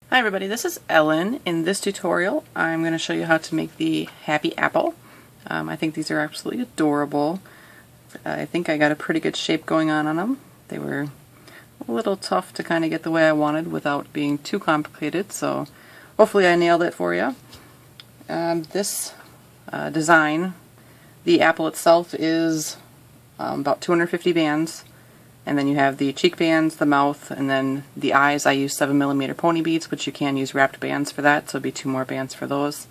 Hi everybody, this is Ellen. In this tutorial I'm going to show you how to make the happy apple. I think these are absolutely adorable. I think I got a pretty good shape going on them. They were a little tough to kind of get the way I wanted without being too complicated, so hopefully I nailed it for you. This design, the apple itself is about 250 bands. And then you have the cheek bands, the mouth, and then the eyes. I use 7mm pony beads, which you can use wrapped bands for that, so it'll be 2 more bands for those.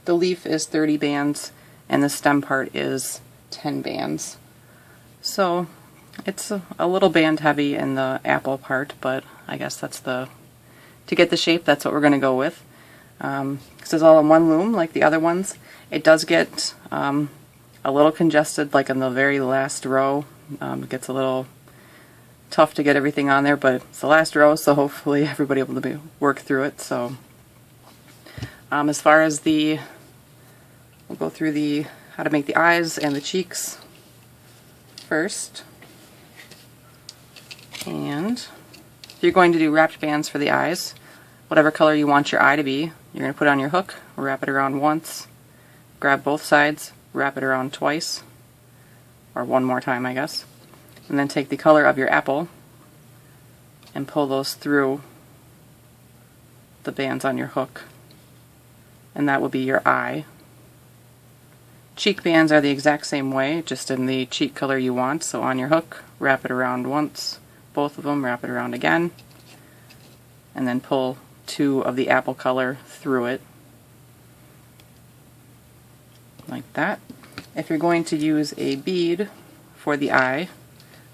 The leaf is 30 bands, and the stem part is 10 bands. So it's a little band heavy in the apple part, but I guess that's to get the shape, that's what we're going to go with. This is all in one loom like the other ones. It does get a little congested, like in the very last row. It gets a little tough to get everything on there, but it's the last row, so hopefully everybody will be able to work through it. So as far as we'll go through how to make the eyes and the cheeks first. And if you're going to do wrapped bands for the eyes, whatever color you want your eye to be, you're going to put it on your hook, wrap it around once, grab both sides, wrap it around twice, or one more time I guess. And then take the color of your apple and pull those through the bands on your hook. And that will be your eye. Cheek bands are the exact same way, just in the cheek color you want. So on your hook, wrap it around once, both of them, wrap it around again, and then pull 2 of the apple color through it. Like that. If you're going to use a bead for the eye,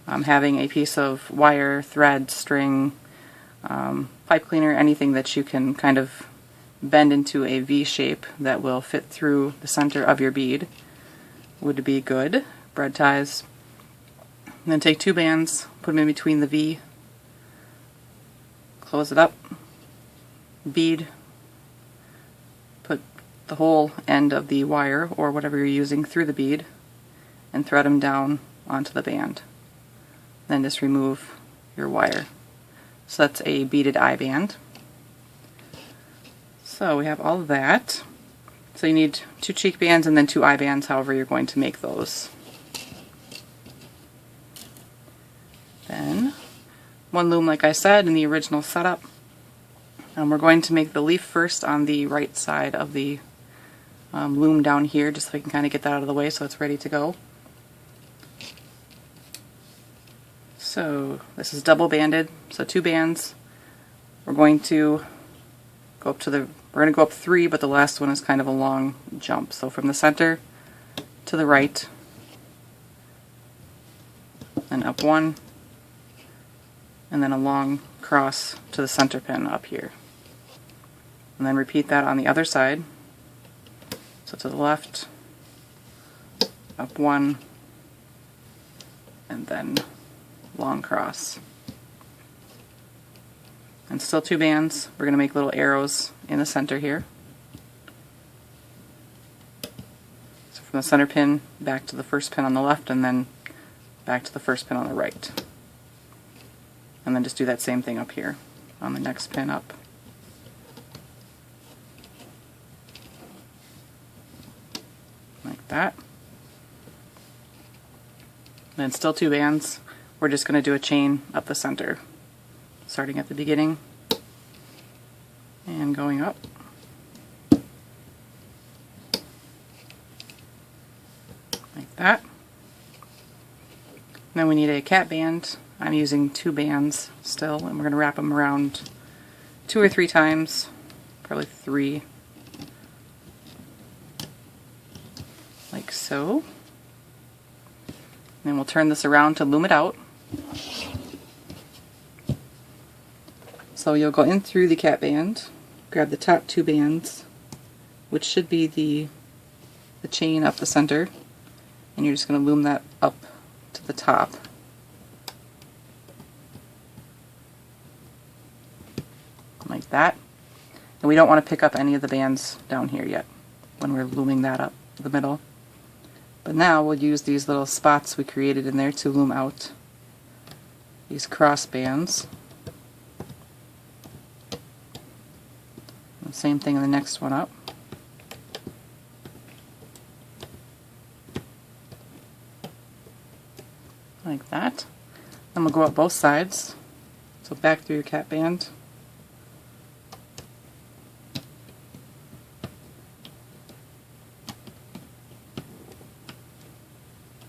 having a piece of wire, thread, string, pipe cleaner, anything that you can kind of bend into a V shape that will fit through the center of your bead would be good. Bread ties. And then take 2 bands, put them in between the V, close it up, bead, put the whole end of the wire or whatever you're using through the bead, and thread them down onto the band. Then just remove your wire. So that's a beaded eye band. So we have all of that. So you need 2 cheek bands and then 2 eye bands, however you're going to make those. Then 1 loom, like I said, in the original setup. We're going to make the leaf first on the right side of the loom down here, just so we can kind of get that out of the way so it's ready to go. So this is double banded, so 2 bands. We're going to go up 3, but the last one is kind of a long jump. So from the center to the right, and up 1, and then a long cross to the center pin up here. And then repeat that on the other side. So to the left, up 1, and then long cross. And still 2 bands. We're going to make little arrows in the center here. So from the center pin back to the first pin on the left, and then back to the first pin on the right. And then just do that same thing up here on the next pin up. Like that. And then still 2 bands. We're just going to do a chain up the center, starting at the beginning and going up. Like that. Then we need a cat band. I'm using 2 bands still, and we're going to wrap them around 2 or 3 times, probably 3, like so. And then we'll turn this around to loom it out. So you'll go in through the cat band, grab the top 2 bands, which should be the chain up the center, and you're just going to loom that up to the top. Like that. And we don't want to pick up any of the bands down here yet when we're looming that up the middle. But now we'll use these little spots we created in there to loom out these cross bands. same thing in the next one up. Like that. Then we'll go up both sides. So back through your cap band.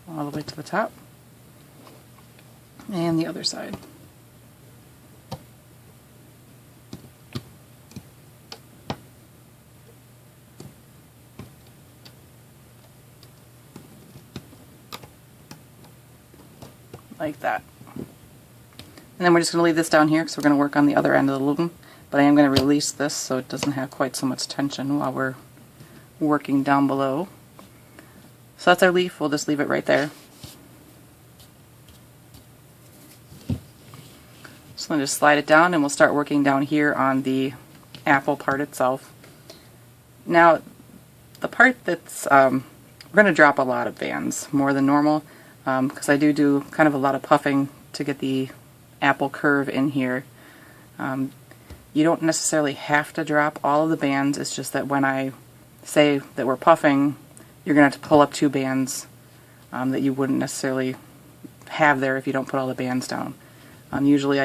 All the way to the top. And the other side. Like that. And then we're just going to leave this down here because we're going to work on the other end of the loom. But I am going to release this so it doesn't have quite so much tension while we're working down below. So that's our leaf. We'll just leave it right there. So I'm going to just slide it down and we'll start working down here on the apple part itself. Now, the part that's, we're going to drop a lot of bands, more than normal, because I do kind of a lot of puffing to get the apple curve in here. You don't necessarily have to drop all of the bands, it's just that when I say that we're puffing, you're going to have to pull up 2 bands that you wouldn't necessarily have there if you don't put all the bands down. Usually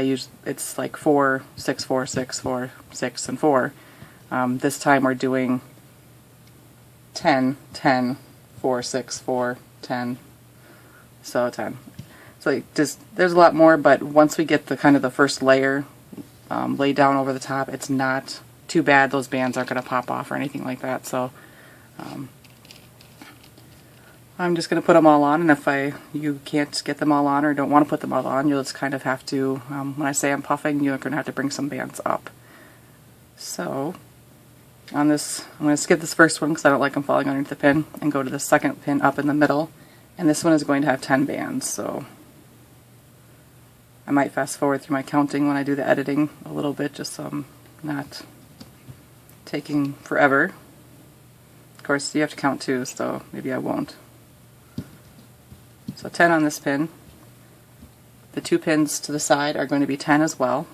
it's like 4, 6, 4, 6, 4, 6, and 4. This time we're doing 10, 10, 4, 6, 4, 10, so 10. So there's a lot more, but once we get the kind of the first layer laid down over the top, it's not too bad. Those bands aren't going to pop off or anything like that. So I'm just going to put them all on, and if you can't get them all on or don't want to put them all on, you'll just kind of have to, when I say I'm puffing, you're going to have to bring some bands up. So on this, I'm going to skip this first one because I don't like them falling underneath the pin, and go to the second pin up in the middle, and this one is going to have 10 bands. So I might fast forward through my counting when I do the editing a little bit, just so I'm not taking forever. Of course, you have to count too, so maybe I won't. So 10 on this pin. The 2 pins to the side are going to be 10 as well.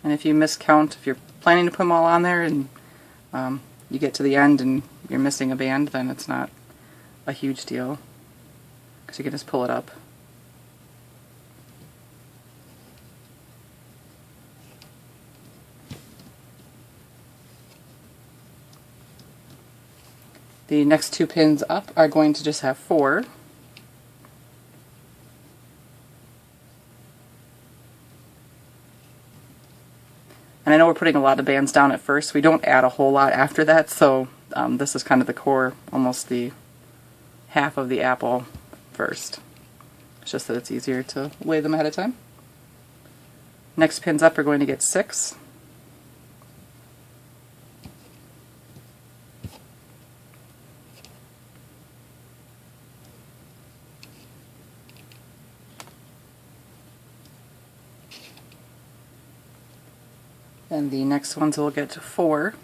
And if you miscount, if you're planning to put them all on there and you get to the end and you're missing a band, then it's not a huge deal, because you can just pull it up. The next 2 pins up are going to just have 4. And I know we're putting a lot of bands down at first. We don't add a whole lot after that, so this is kind of the core, almost the half of the apple first. It's just that it's easier to lay them ahead of time. Next pins up are going to get 6. And the next ones will get 4.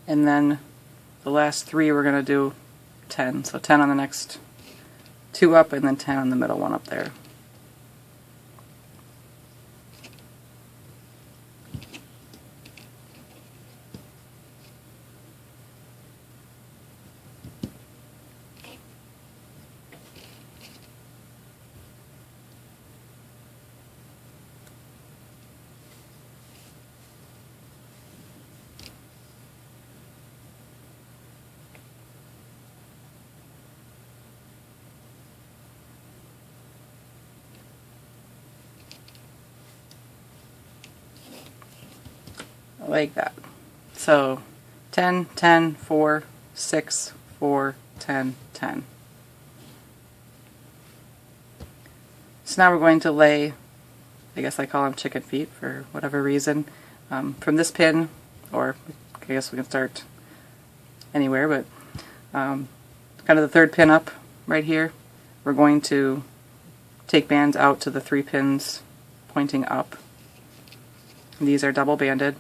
And then the last 3 we're going to do 10. So 10 on the next 2 up, and then 10 on the middle one up there. Like that. So 10, 10, 4, 6, 4, 10, 10. So now we're going to lay, I guess I call them chicken feet for whatever reason, from this pin, or I guess we can start anywhere, but kind of the third pin up right here, we're going to take bands out to the 3 pins pointing up. These are double banded.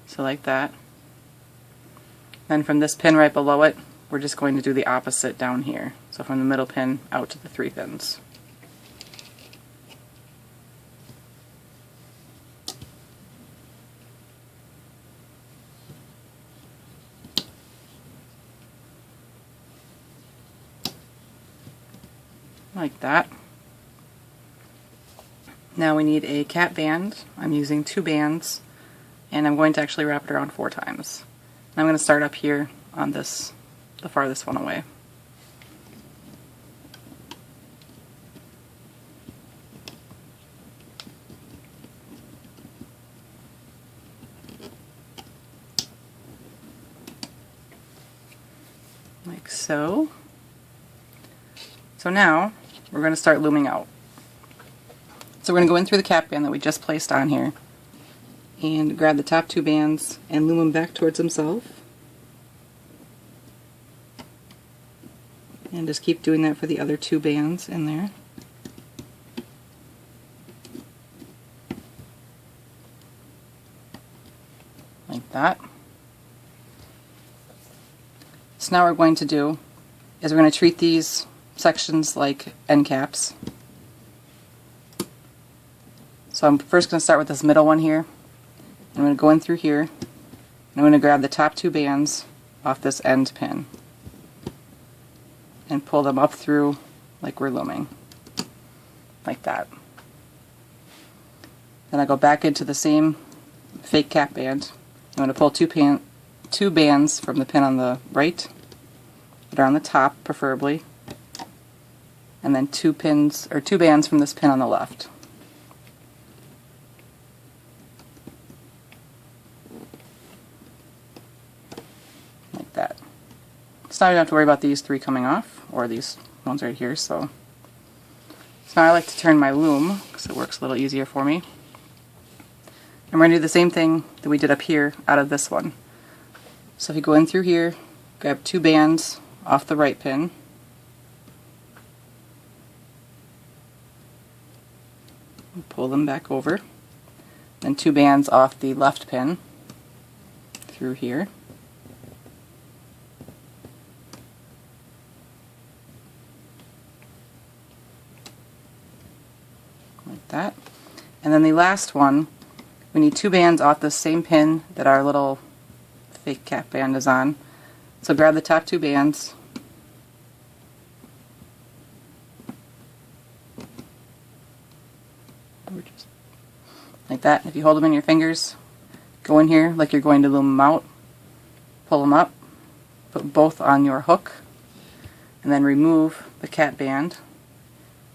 So like that. Then from this pin right below it, we're just going to do the opposite down here. So from the middle pin out to the 3 pins. Like that. Now we need a cat band. I'm using 2 bands, and I'm going to actually wrap it around 4 times. I'm going to start up here on this, the farthest one away. Like so. So now we're going to start looming out. So we're going to go in through the cap band that we just placed on here and grab the top 2 bands and loom them back towards himself. And just keep doing that for the other 2 bands in there. Like that. So now what we're going to do is we're going to treat these sections like end caps. So I'm first going to start with this middle one here. I'm going to go in through here, and I'm going to grab the top 2 bands off this end pin and pull them up through like we're looming, like that. Then I go back into the same fake cap band. I'm going to pull 2 bands from the pin on the right, that are on the top preferably, and then 2 bands from this pin on the left. That. So now you don't have to worry about these 3 coming off, or these ones right here. So now I like to turn my loom because it works a little easier for me. And we're going to do the same thing that we did up here out of this one. So if you go in through here, grab 2 bands off the right pin, and pull them back over, then 2 bands off the left pin through here. Like that. And then the last one, we need 2 bands off the same pin that our little fake cap band is on. So grab the top 2 bands, like that. If you hold them in your fingers, go in here like you're going to loom them out, pull them up, put both on your hook, and then remove the cap band,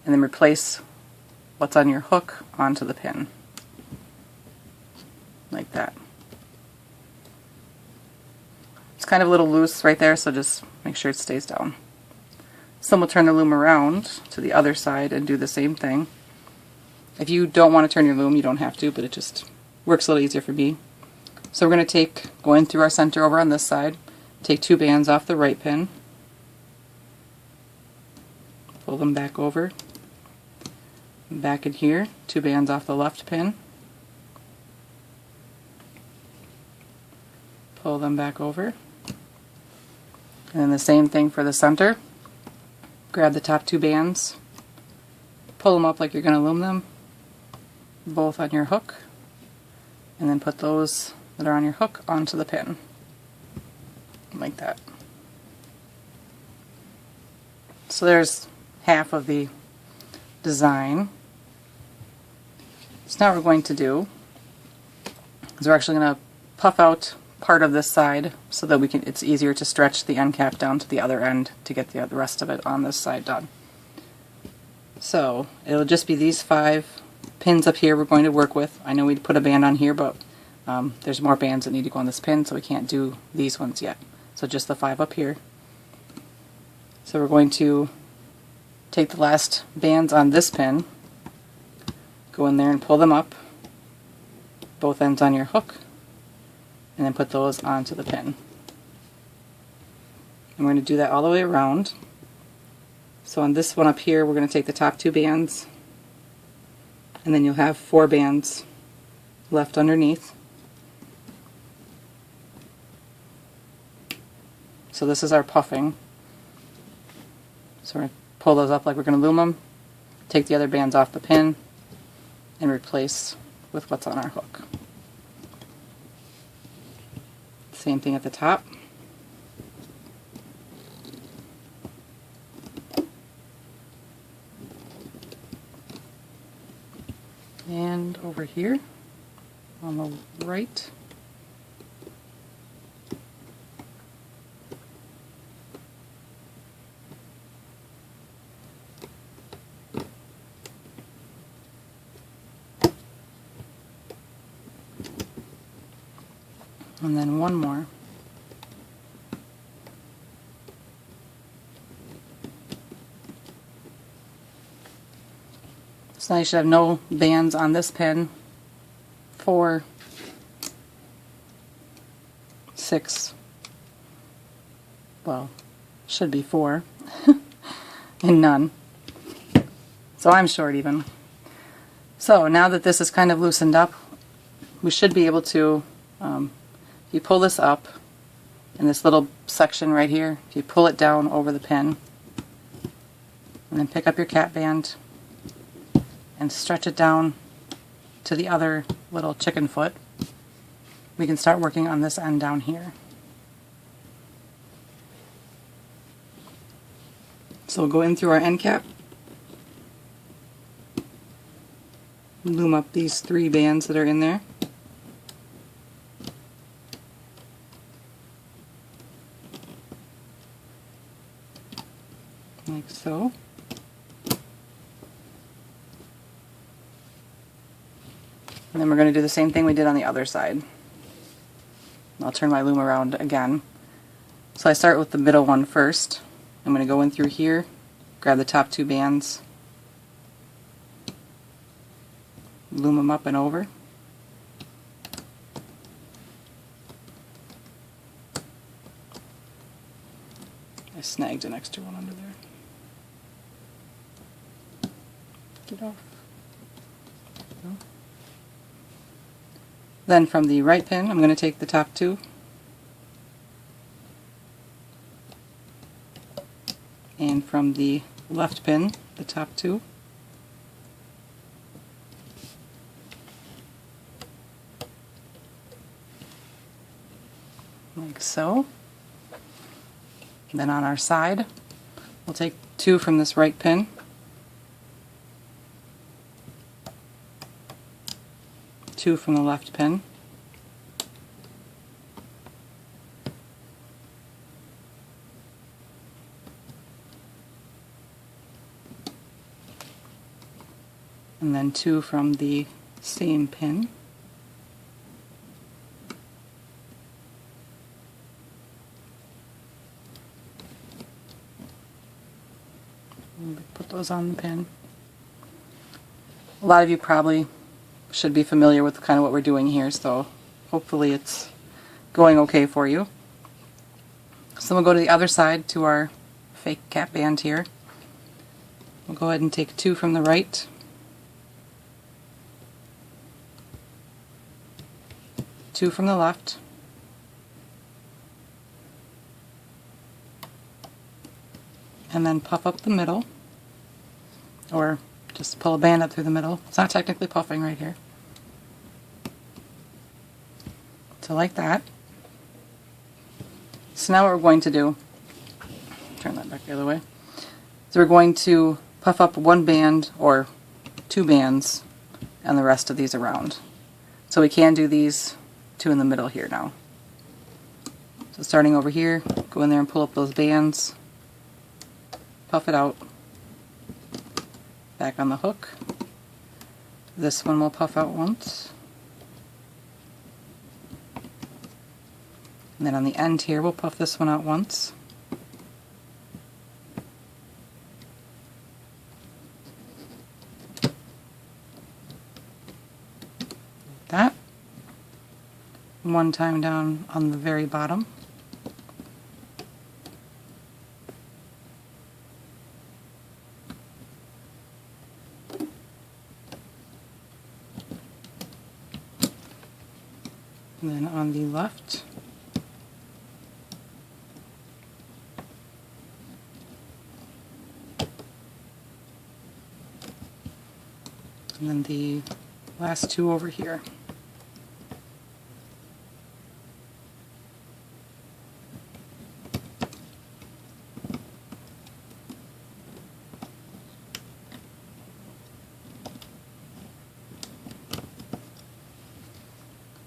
and then replace what's on your hook onto the pin, like that. It's kind of a little loose right there, so just make sure it stays down. So we'll turn the loom around to the other side and do the same thing. If you don't want to turn your loom, you don't have to, but it just works a little easier for me. So we're going to go in through our center over on this side, take 2 bands off the right pin, pull them back over, back in here, 2 bands off the left pin, pull them back over, and then the same thing for the center. Grab the top 2 bands, pull them up like you're going to loom them, both on your hook, and then put those that are on your hook onto the pin, like that. So there's half of the design. So now what we're going to do is we're actually going to puff out part of this side so that it's easier to stretch the end cap down to the other end to get the rest of it on this side done. So it'll just be these 5 pins up here we're going to work with. I know we'd put a band on here, but there's more bands that need to go on this pin, so we can't do these ones yet. So just the 5 up here. So we're going to take the last bands on this pin, go in there and pull them up, both ends on your hook, and then put those onto the pin. And we're going to do that all the way around. So on this one up here, we're going to take the top 2 bands, and then you'll have 4 bands left underneath. So this is our puffing. So we're going to pull those up like we're going to loom them, take the other bands off the pin, and replace with what's on our hook. Same thing at the top. And over here on the right. And then one more. So now you should have no bands on this pin. 4, 6, well, should be 4, and none. So I'm short even. So now that this is kind of loosened up, we should be able to, you pull this up in this little section right here, if you pull it down over the pin, and then pick up your cap band and stretch it down to the other little chicken foot, we can start working on this end down here. So we'll go in through our end cap, loom up these 3 bands that are in there. Like so. And then we're going to do the same thing we did on the other side. I'll turn my loom around again. So I start with the middle one first. I'm going to go in through here, grab the top 2 bands, loom them up and over. I snagged an extra one under there. Get off. There we go. Then from the right pin, I'm going to take the top 2 and from the left pin, the top 2. Like so. Then on our side, we'll take 2 from this right pin, two from the left pin, and then 2 from the same pin. Put those on the pin. A lot of you probably should be familiar with kind of what we're doing here, so hopefully it's going okay for you. So we'll go to the other side to our fake cap band here. We'll go ahead and take 2 from the right, two from the left, and then puff up the middle, or just pull a band up through the middle. It's not technically puffing right here. So like that. So now what we're going to do, turn that back the other way, so we're going to puff up 1 band or 2 bands and the rest of these around. So we can do these 2 in the middle here now. So starting over here, go in there and pull up those bands, puff it out, back on the hook. This one will puff out once. And then on the end here, we'll puff this one out once. one time down on the very bottom. And then on the left. And then the last two over here.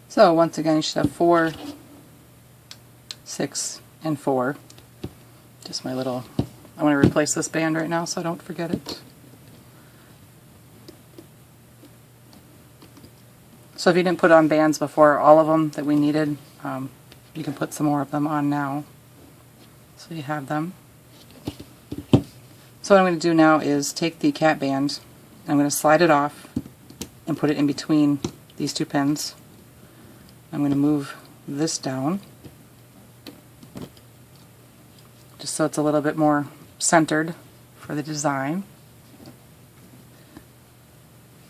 So once again, you should have 4, 6, and 4. Just my little, I want to replace this band right now so I don't forget it. So if you didn't put on bands before, all of them that we needed, you can put some more of them on now. So you have them. So what I'm going to do now is take the cat band, I'm going to slide it off and put it in between these two pins. I'm going to move this down just so it's a little bit more centered for the design.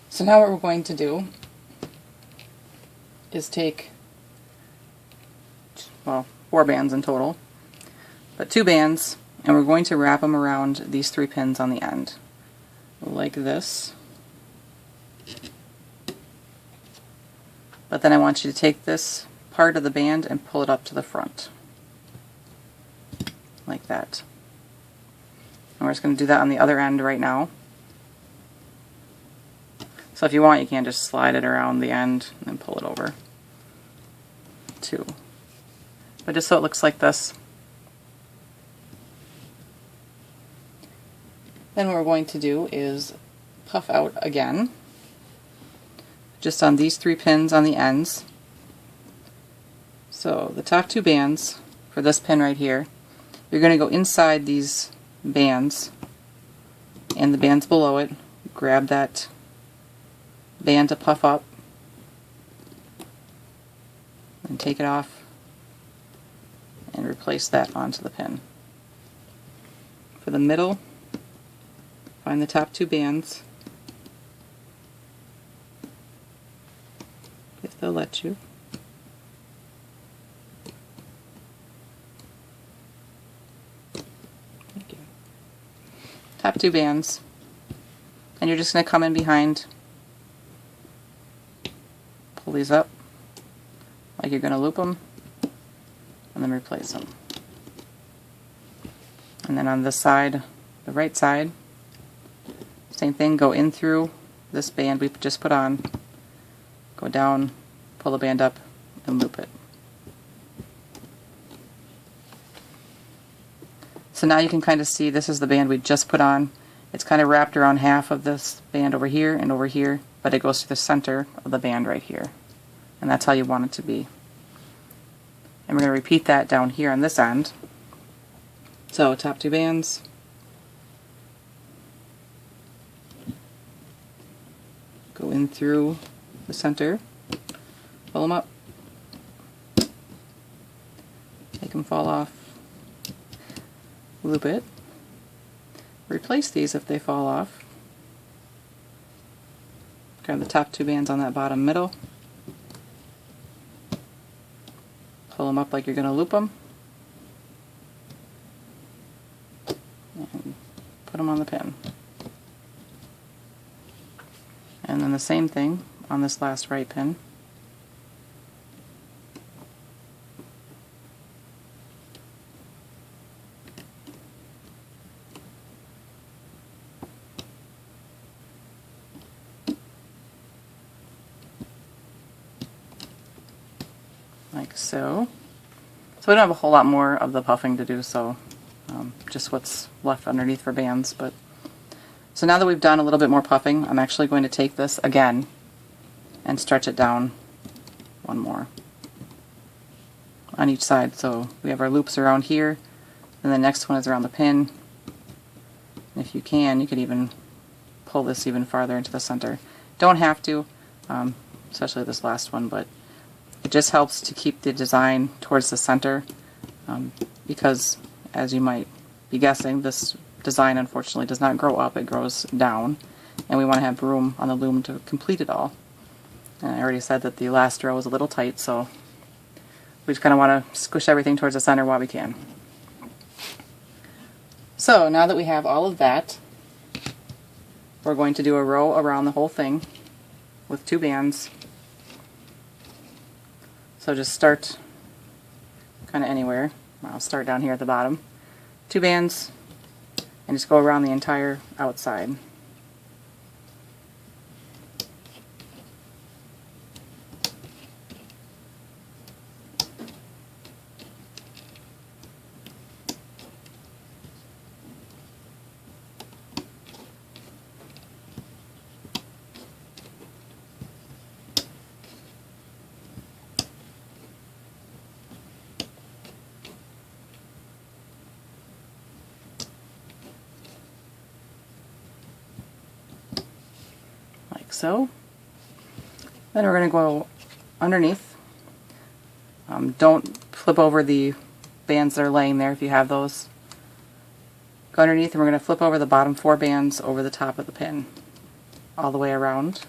So now what we're going to do is take, well, 4 bands in total, but 2 bands, and we're going to wrap them around these 3 pins on the end, like this. But then I want you to take this part of the band and pull it up to the front, like that. And we're just going to do that on the other end right now. So if you want, you can just slide it around the end and then pull it over too. But just so it looks like this. Then what we're going to do is puff out again, just on these 3 pins on the ends. So the top 2 bands for this pin right here, you're going to go inside these bands and the bands below it, grab that band to puff up and take it off and replace that onto the pin. For the middle, find the top 2 bands, if they'll let you. Thank you. Top 2 bands, and you're just going to come in behind, pull these up like you're going to loop them, and then replace them. And then on this side, the right side, same thing, go in through this band we just put on, go down, pull the band up, and loop it. So now you can kind of see this is the band we just put on. It's kind of wrapped around half of this band over here and over here, but it goes to the center of the band right here. And that's how you want it to be. And we're going to repeat that down here on this end. So top 2 bands, go in through the center, pull them up, make them fall off, loop it, replace these if they fall off, grab the top 2 bands on that bottom middle, pull them up like you're going to loop them, and put them on the pin. And then the same thing on this last right pin. Like so. So we don't have a whole lot more of the puffing to do, so just what's left underneath for bands. But so now that we've done a little bit more puffing, I'm actually going to take this again and stretch it down one more on each side. So we have our loops around here, and the next one is around the pin. And if you can, you could even pull this even farther into the center. Don't have to, especially this last one, but It just helps to keep the design towards the center because, as you might be guessing, this design unfortunately does not grow up, it grows down, and we want to have room on the loom to complete it all. And I already said that the last row is a little tight, so we just kind of want to squish everything towards the center while we can. So now that we have all of that, we're going to do a row around the whole thing with 2 bands. So just start kind of anywhere. I'll start down here at the bottom. 2 bands, and just go around the entire outside. Like so. Then we're going to go underneath. Don't flip over the bands that are laying there if you have those. Go underneath, and we're going to flip over the bottom 4 bands over the top of the pin, all the way around.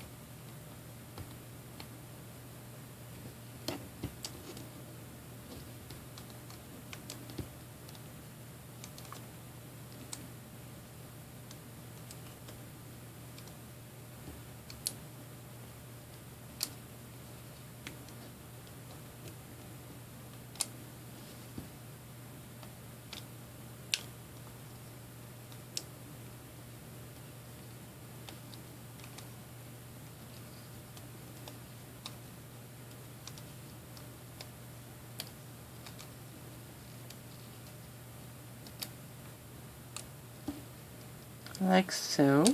Like so.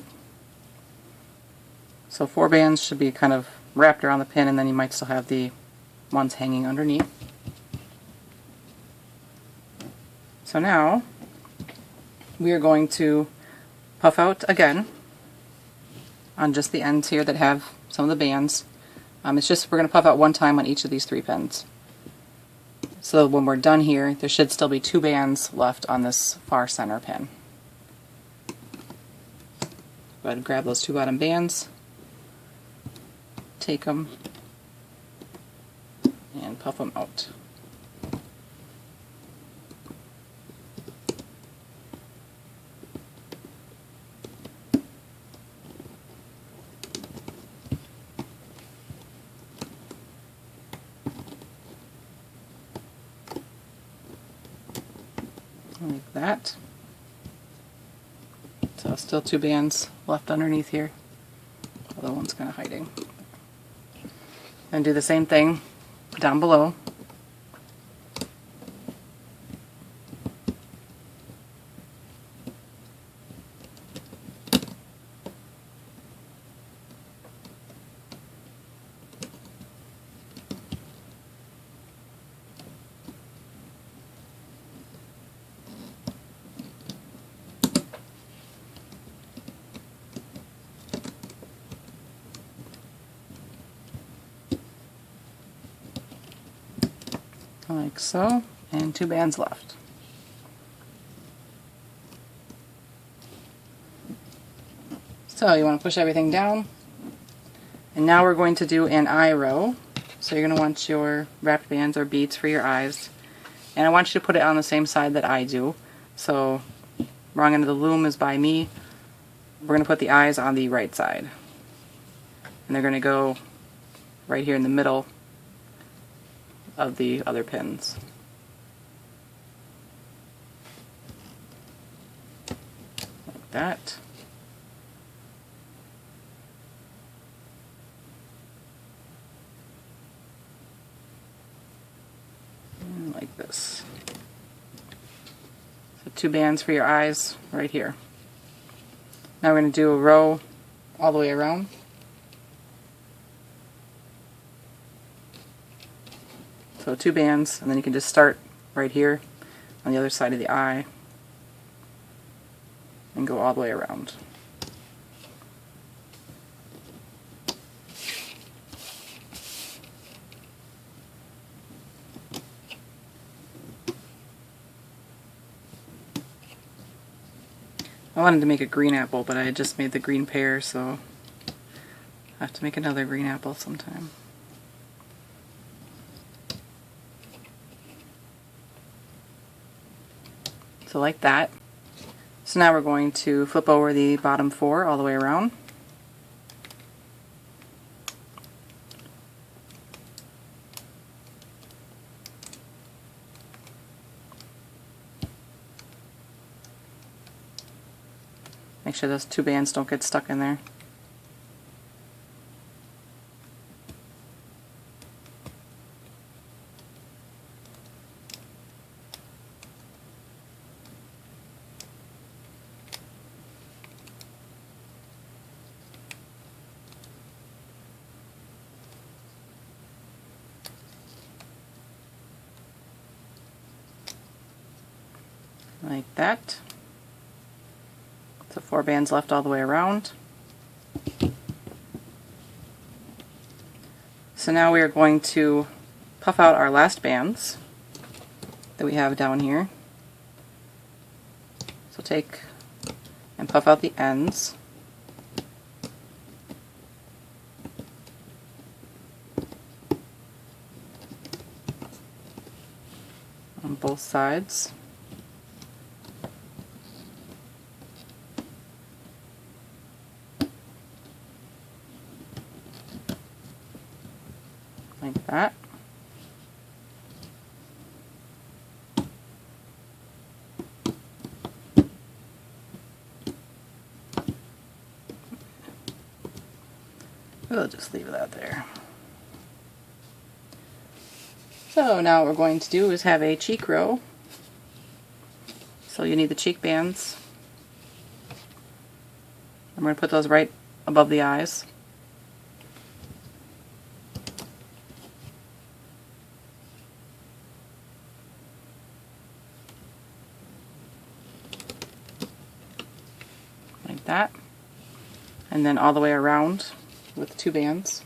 So 4 bands should be kind of wrapped around the pin, and then you might still have the ones hanging underneath. So now we are going to puff out again on just the ends here that have some of the bands. It's just we're going to puff out 1 time on each of these 3 pins. So when we're done here, there should still be 2 bands left on this far center pin. Go ahead and grab those 2 bottom bands, take them, and puff them out. Like that. So still 2 bands left underneath here. The other one's kind of hiding. And do the same thing down below. Like so, and 2 bands left. So you want to push everything down, and now we're going to do an eye row. So you're going to want your wrapped bands or beads for your eyes, and I want you to put it on the same side that I do. So wrong end of the loom is by me. We're going to put the eyes on the right side, and they're going to go right here in the middle of the other pins. Like that. And like this. So 2 bands for your eyes right here. Now we're going to do a row all the way around. So 2 bands, and then you can just start right here on the other side of the eye and go all the way around. I wanted to make a green apple, but I had just made the green pear, so I have to make another green apple sometime. So like that. So now we're going to flip over the bottom 4 all the way around. Make sure those 2 bands don't get stuck in there. Like that. So 4 bands left all the way around. So now we are going to puff out our last bands that we have down here. So take and puff out the ends. On both sides. Like that. We'll just leave that there. So now what we're going to do is have a cheek row. So you need the cheek bands. I'm going to put those right above the eyes. Like that. And then all the way around with 2 bands.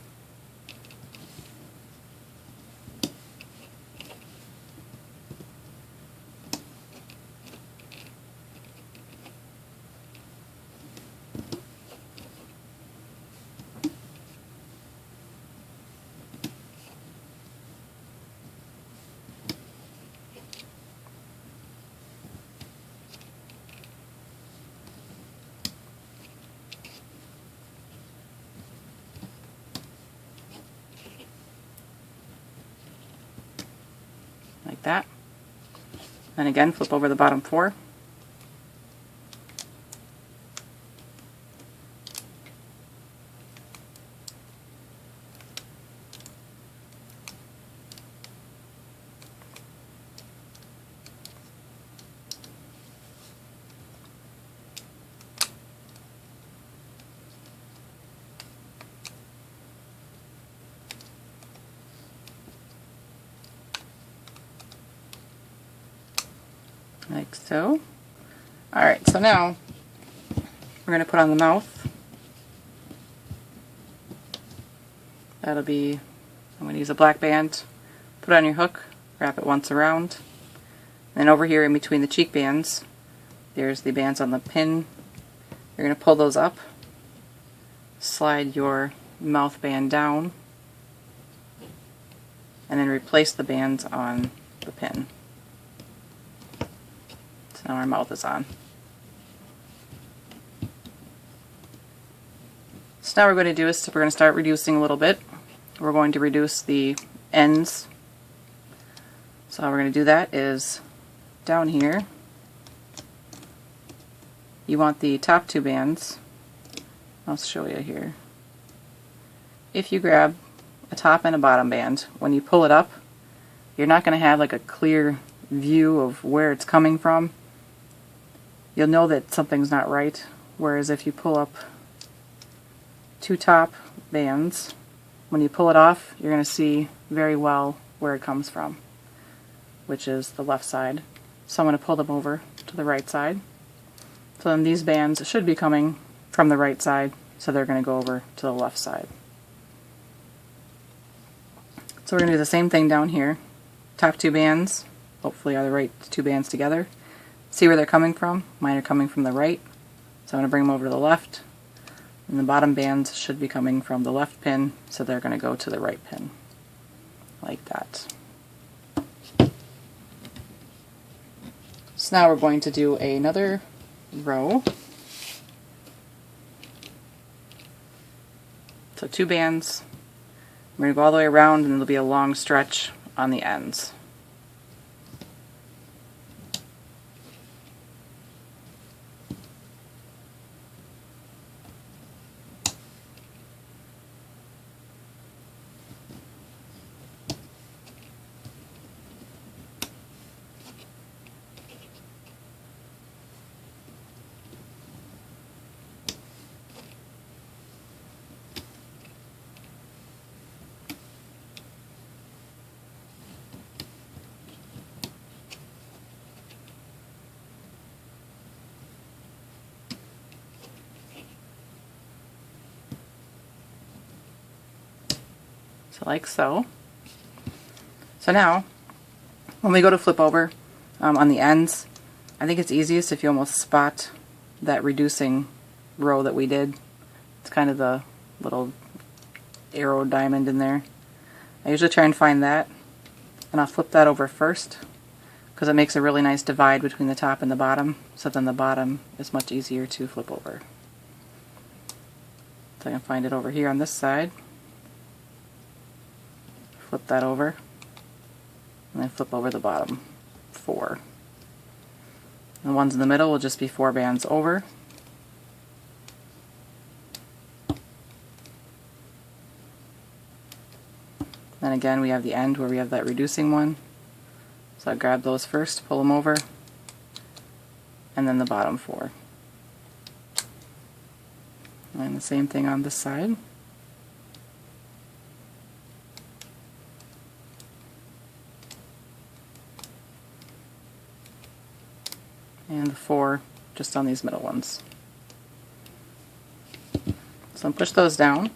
Like that. And again, flip over the bottom 4. Like so. Alright, so now we're going to put on the mouth. That'll be, I'm going to use a black band, put it on your hook, wrap it once around. Then over here in between the cheek bands, there's the bands on the pin. You're going to pull those up, slide your mouth band down, and then replace the bands on the pin. So now our mouth is on. So now what we're going to do is we're going to start reducing a little bit. We're going to reduce the ends. So how we're going to do that is down here, you want the top 2 bands. I'll show you here. If you grab a top and a bottom band, when you pull it up, you're not going to have like a clear view of where it's coming from. You'll know that something's not right, whereas if you pull up 2 top bands, when you pull it off, you're going to see very well where it comes from, which is the left side. So I'm going to pull them over to the right side. So then these bands should be coming from the right side, so they're going to go over to the left side. So we're going to do the same thing down here. Top 2 bands, hopefully are the right 2 bands together. See where they're coming from? Mine are coming from the right. So I'm going to bring them over to the left, and the bottom bands should be coming from the left pin, so they're going to go to the right pin, like that. So now we're going to do another row. So 2 bands. We're going to go all the way around, and there'll be a long stretch on the ends. So like so. So now, when we go to flip over on the ends, I think it's easiest if you almost spot that reducing row that we did. It's kind of the little arrow diamond in there. I usually try and find that, and I'll flip that over first, because it makes a really nice divide between the top and the bottom, so then the bottom is much easier to flip over. So I can find it over here on this side. Flip that over, and then flip over the bottom 4. And the ones in the middle will just be 4 bands over. Then again we have the end where we have that reducing one. So I grab those first, pull them over, and then the bottom 4. And the same thing on this side. And the 4 just on these middle ones. So push those down,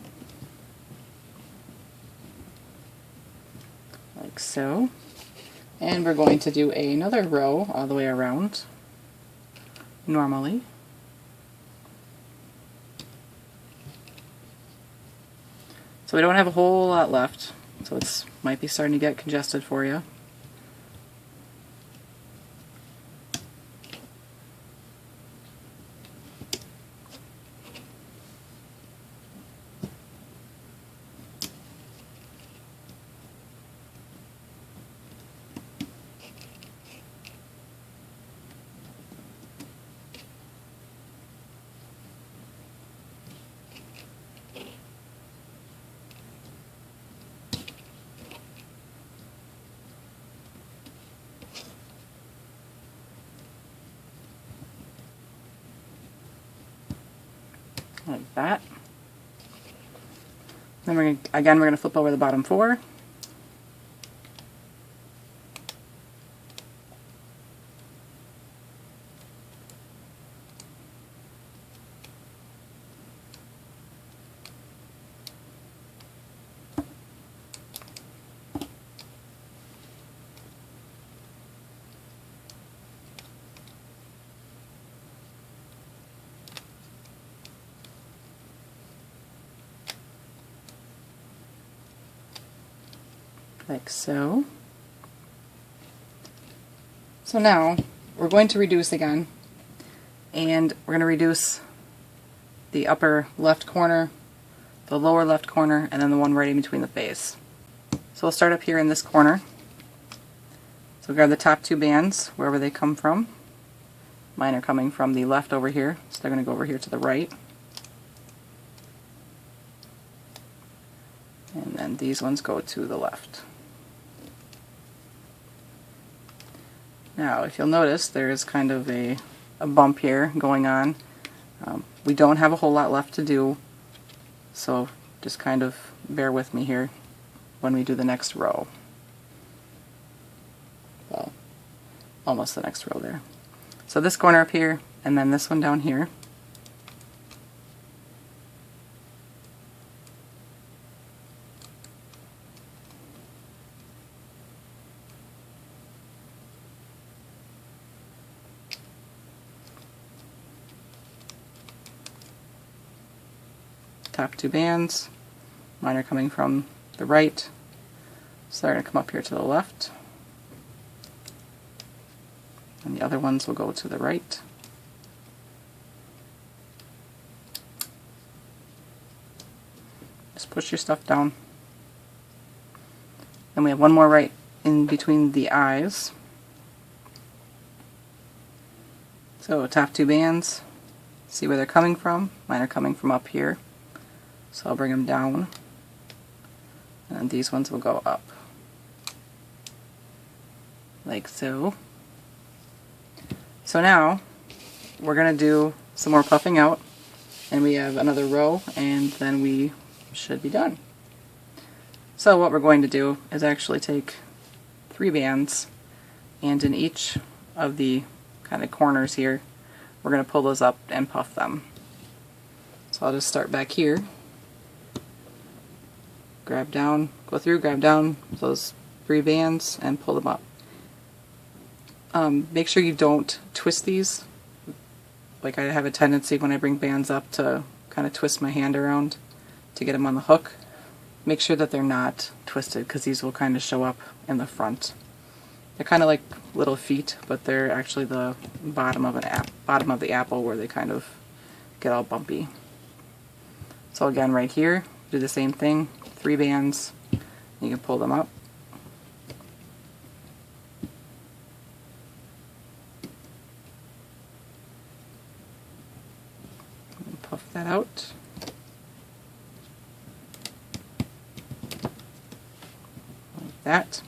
like so. And we're going to do another row all the way around, normally. So we don't have a whole lot left, so it's might be starting to get congested for you. Like that. Then we're going to flip over the bottom 4. Like so. So now we're going to reduce again, and we're going to reduce the upper left corner, the lower left corner, and then the one right in between the face. So we'll start up here in this corner. So grab the top 2 bands wherever they come from. Mine are coming from the left over here, so they're going to go over here to the right. And then these ones go to the left. Now, if you'll notice, there is kind of a bump here going on. We don't have a whole lot left to do, so just kind of bear with me here when we do the next row. Well, almost the next row there. So this corner up here, and then this one down here. top two bands. Mine are coming from the right, so they're going to come up here to the left. And the other ones will go to the right. Just push your stuff down. Then we have one more right in between the eyes. So top two bands, see where they're coming from. Mine are coming from up here, so I'll bring them down, and then these ones will go up, like so. So now we're going to do some more puffing out, and we have another row, and then we should be done. So what we're going to do is actually take 3 bands, and in each of the kind of corners here, we're going to pull those up and puff them. So I'll just start back here, grab down, go through, grab down those 3 bands and pull them up. Make sure you don't twist these. Like, I have a tendency when I bring bands up to kind of twist my hand around to get them on the hook. Make sure that they're not twisted, because these will kind of show up in the front. They're kind of like little feet, but they're actually the bottom of the apple where they kind of get all bumpy. So again, right here, do the same thing. 3 bands. You can pull them up. And puff that out. Like that.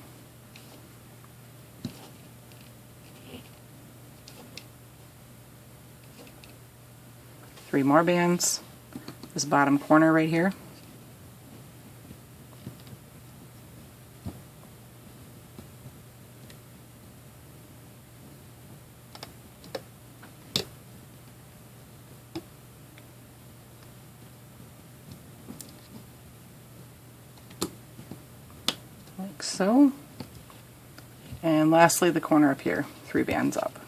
Three more bands, this bottom corner right here. Like so. And lastly, the corner up here, 3 bands up.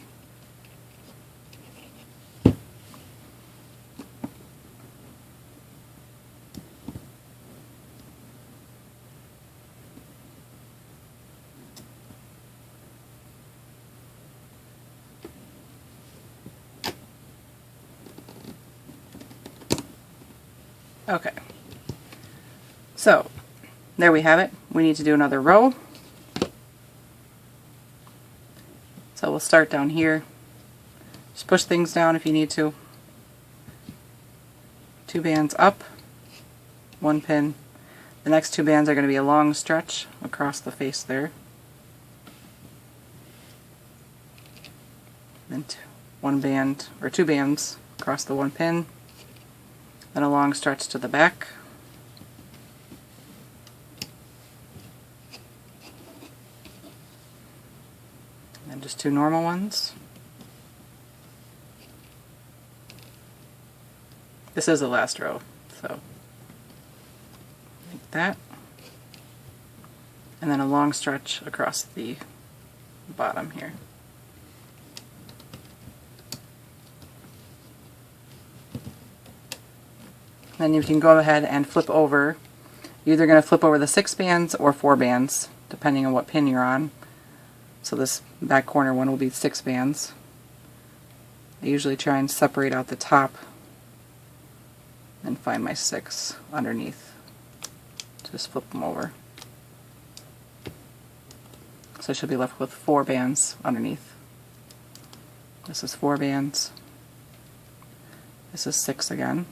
Okay, so there we have it. We need to do another row. So we'll start down here. Just push things down if you need to. 2 bands up, 1 pin. The next 2 bands are going to be a long stretch across the face there. Then 1 band, or 2 bands across the 1 pin. Then a long stretch to the back. And then just 2 normal ones. This is the last row, so like that. And then a long stretch across the bottom here. Then you can go ahead and flip over. You're either going to flip over the 6 bands or 4 bands, depending on what pin you're on. So this back corner one will be 6 bands. I usually try and separate out the top and find my 6 underneath. Just flip them over. So I should be left with 4 bands underneath. This is 4 bands. This is 6 again.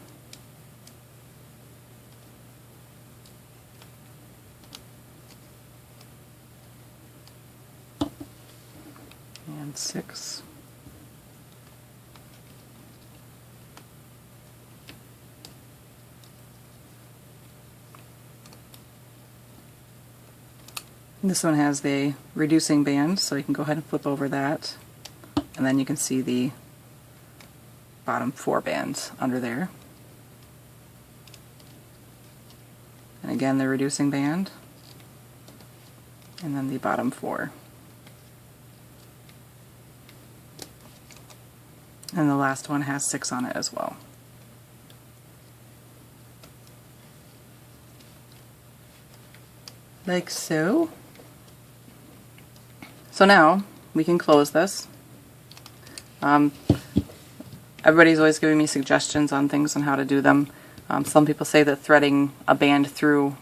And 6. This one has the reducing band, so you can go ahead and flip over that, and then you can see the bottom 4 bands under there. And again, the reducing band, and then the bottom 4. And the last one has 6 on it as well. like so. So now we can close this. Everybody's always giving me suggestions on things and how to do them. Some people say that threading a band through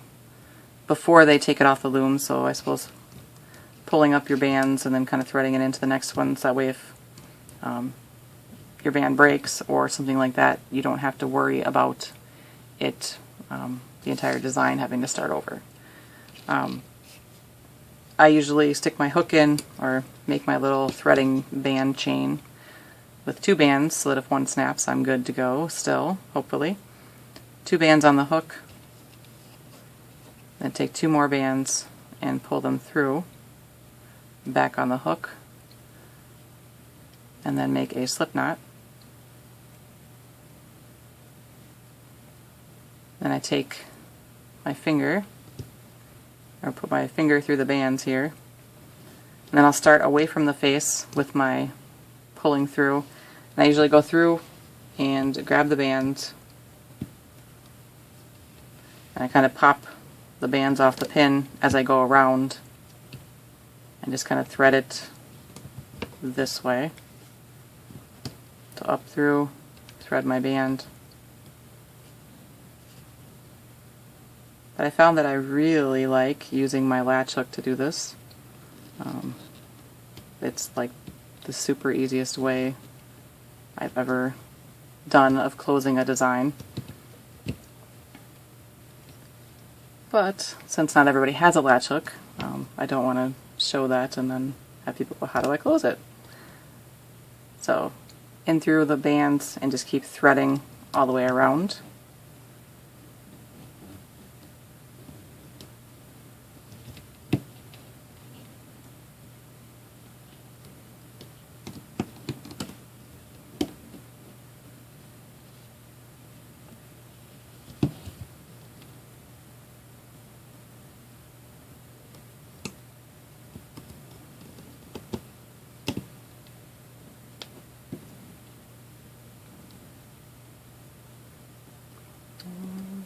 before they take it off the loom, so I suppose pulling up your bands and then kind of threading it into the next ones, that way if your band breaks or something like that, you don't have to worry about it, the entire design having to start over. I usually stick my hook in or make my little threading band chain with 2 bands so that if one snaps I'm good to go still, hopefully. 2 bands on the hook, then take 2 more bands and pull them through, back on the hook, and then make a slip knot. Then I take my finger, or put my finger through the bands here, and then I'll start away from the face with my pulling through. And I usually go through and grab the bands, and I kind of pop the bands off the pin as I go around and just kind of thread it this way. So up through, thread my band. But I found that I really like using my latch hook to do this. It's like the super easiest way I've ever done of closing a design. But since not everybody has a latch hook, I don't want to show that and then have people go, how do I close it? So in through the bands and just keep threading all the way around.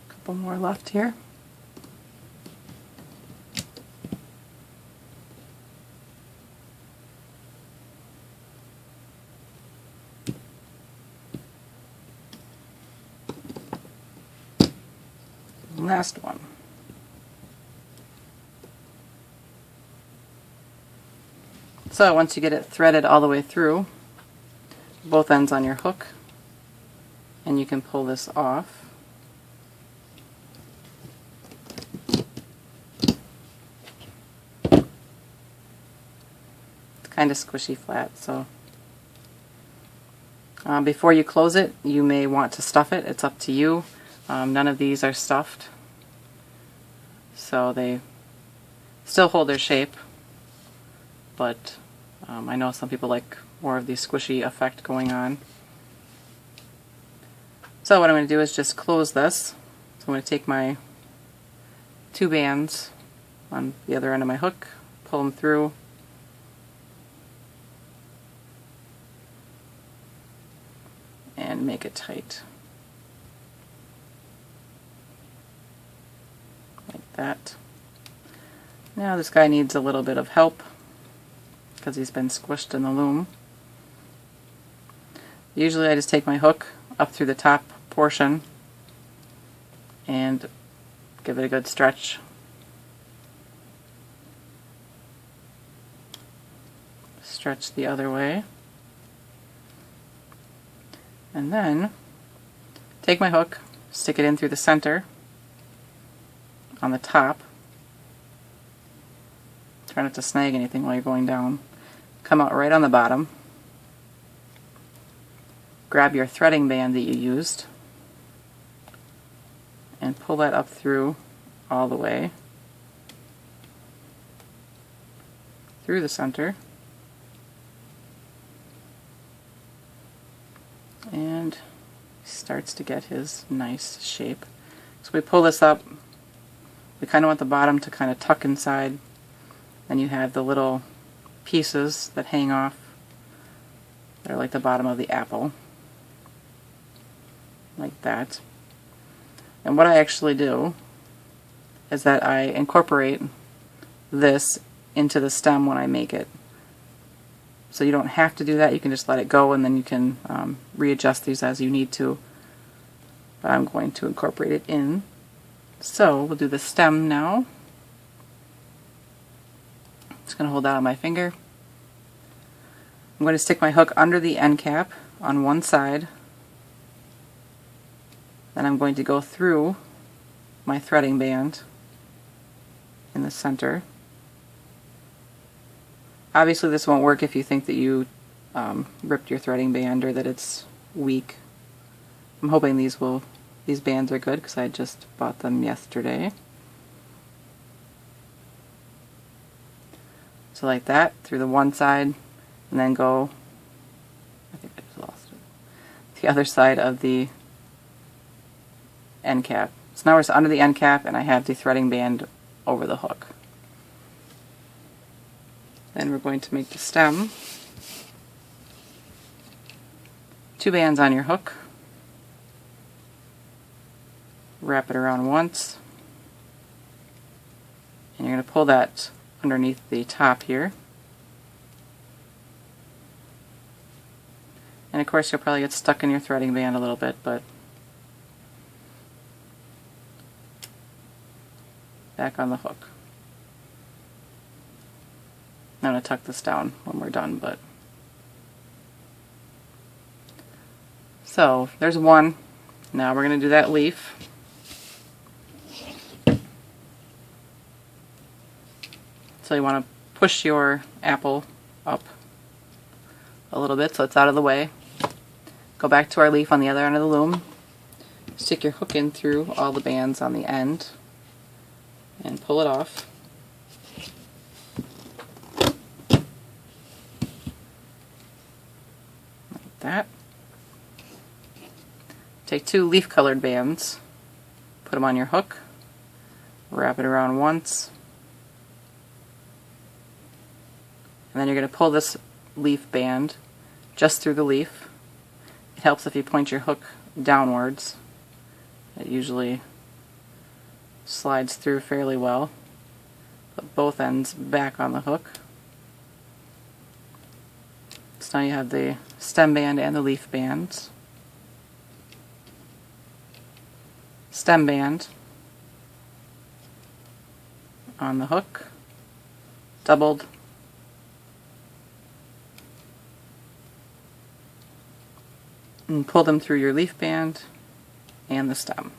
Couple more left here. Last one. So once you get it threaded all the way through, both ends on your hook, and you can pull this off. Kind of squishy flat, so before you close it you may want to stuff it. It's up to you. None of these are stuffed, so they still hold their shape, but I know some people like more of the squishy effect going on. So what I'm going to do is just close this. So I'm going to take my 2 bands on the other end of my hook, pull them through, and make it tight. Like that. Now this guy needs a little bit of help because he's been squished in the loom. Usually I just take my hook up through the top portion and give it a good stretch. Stretch the other way. And then take my hook, stick it in through the center on the top. Try not to snag anything while you're going down. Come out right on the bottom. Grab your threading band that you used and pull that up through all the way through the center. And starts to get his nice shape. So we pull this up. We kind of want the bottom to kind of tuck inside. Then you have the little pieces that hang off. They're like the bottom of the apple. Like that. And what I actually do is that I incorporate this into the stem when I make it. So you don't have to do that, you can just let it go and then you can readjust these as you need to. But I'm going to incorporate it in. So we'll do the stem now. Just going to hold that on my finger. I'm going to stick my hook under the end cap on one side. Then I'm going to go through my threading band in the center. Obviously this won't work if you think that you ripped your threading band or that it's weak. I'm hoping these bands are good because I just bought them yesterday. So like that, through the one side, and then go, I think I just lost it, the other side of the end cap. So now we're under the end cap and I have the threading band over the hook. Then we're going to make the stem. 2 bands on your hook. Wrap it around once. And you're going to pull that underneath the top here. And of course you'll probably get stuck in your threading band a little bit, but back on the hook. I'm going to tuck this down when we're done, but so there's one. Now we're going to do that leaf. So you want to push your apple up a little bit so it's out of the way. Go back to our leaf on the other end of the loom. Stick your hook in through all the bands on the end and pull it off. Like that. Take 2 leaf colored bands, put them on your hook, wrap it around once, and then you're going to pull this leaf band just through the leaf. It helps if you point your hook downwards. It usually slides through fairly well. Put both ends back on the hook. So now you have the stem band and the leaf bands. Stem band on the hook, doubled, and pull them through your leaf band and the stem.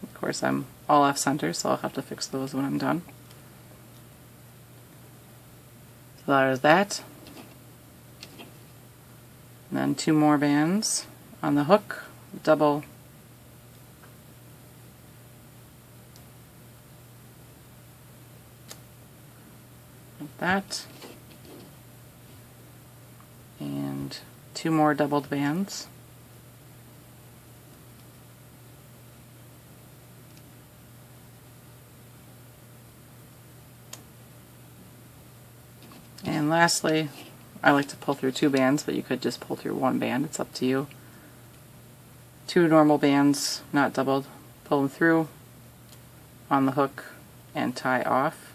Of course I'm all off center, so I'll have to fix those when I'm done. So there's that. And then 2 more bands on the hook, double, like that, and 2 more doubled bands. And lastly, I like to pull through 2 bands, but you could just pull through 1 band, it's up to you. 2 normal bands, not doubled, pull them through on the hook and tie off.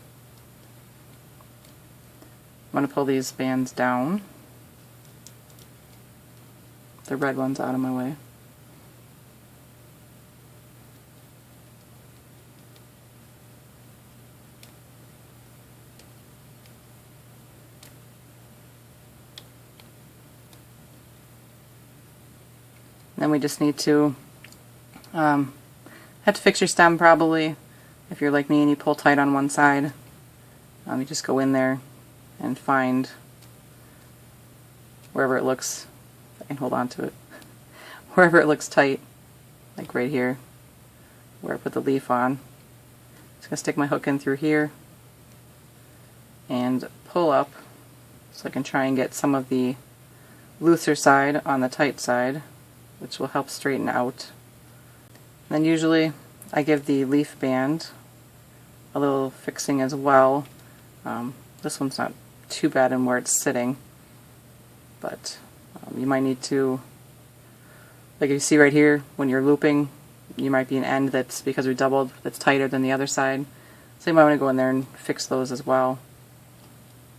I'm going to pull these bands down. The red one's out of my way. Then we just need to have to fix your stem probably. If you're like me and you pull tight on one side, you just go in there and find wherever it looks, if I can hold on to it, wherever it looks tight, like right here, where I put the leaf on. Just going to stick my hook in through here and pull up so I can try and get some of the looser side on the tight side, which will help straighten out. Then usually I give the leaf band a little fixing as well. This one's not too bad in where it's sitting, but you might need to Like you see right here, when you're looping, you might be an end that's, because we doubled, that's tighter than the other side. So you might want to go in there and fix those as well.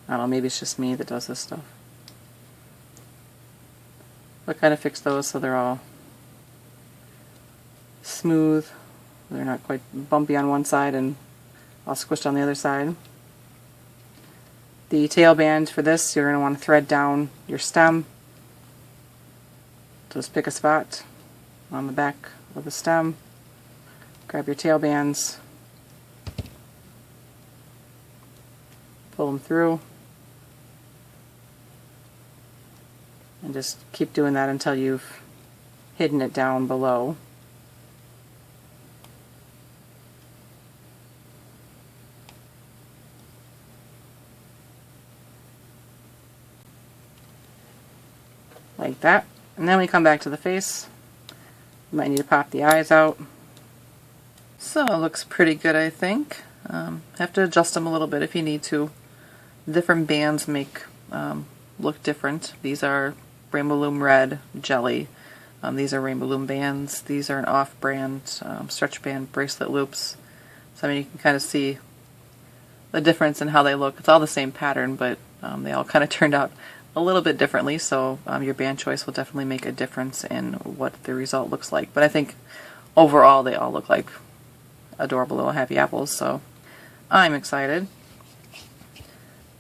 I don't know, maybe it's just me that does this stuff. But kind of fix those so they're all smooth. They're not quite bumpy on one side and all squished on the other side. The tail band for this, you're going to want to thread down your stem. Just pick a spot on the back of the stem, grab your tail bands, pull them through, and just keep doing that until you've hidden it down below. Like that. And then we come back to the face. You might need to pop the eyes out. So it looks pretty good, I think. Have to adjust them a little bit if you need to. Different bands make look different. These are Rainbow Loom Red Jelly. These are Rainbow Loom bands. These are an off-brand stretch band bracelet loops. So I mean, you can kind of see the difference in how they look. It's all the same pattern, but they all kind of turned out a little bit differently, so your band choice will definitely make a difference in what the result looks like. But I think overall they all look like adorable little happy apples, so I'm excited.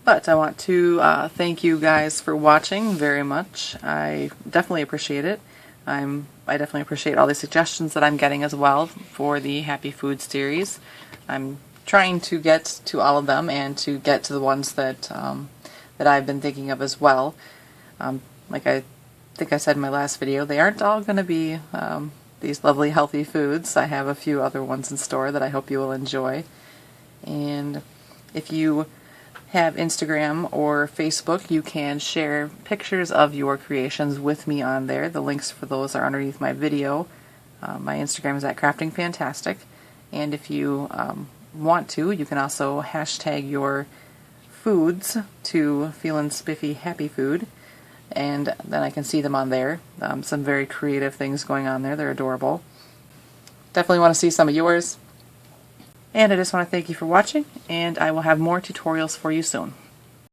But I want to thank you guys for watching very much. I definitely appreciate it. I definitely appreciate all the suggestions that I'm getting as well for the Happy Food series. I'm trying to get to all of them and to get to the ones that that I've been thinking of as well. Like I think I said in my last video, they aren't all going to be these lovely healthy foods. I have a few other ones in store that I hope you will enjoy. And if you have Instagram or Facebook, you can share pictures of your creations with me on there. The links for those are underneath my video. My Instagram is at Crafting Fantastic. And if you want to, you can also hashtag your foods to feelinspiffyhappyfood, and then I can see them on there. Some very creative things going on there. They're adorable. Definitely want to see some of yours. And I just want to thank you for watching, and I will have more tutorials for you soon.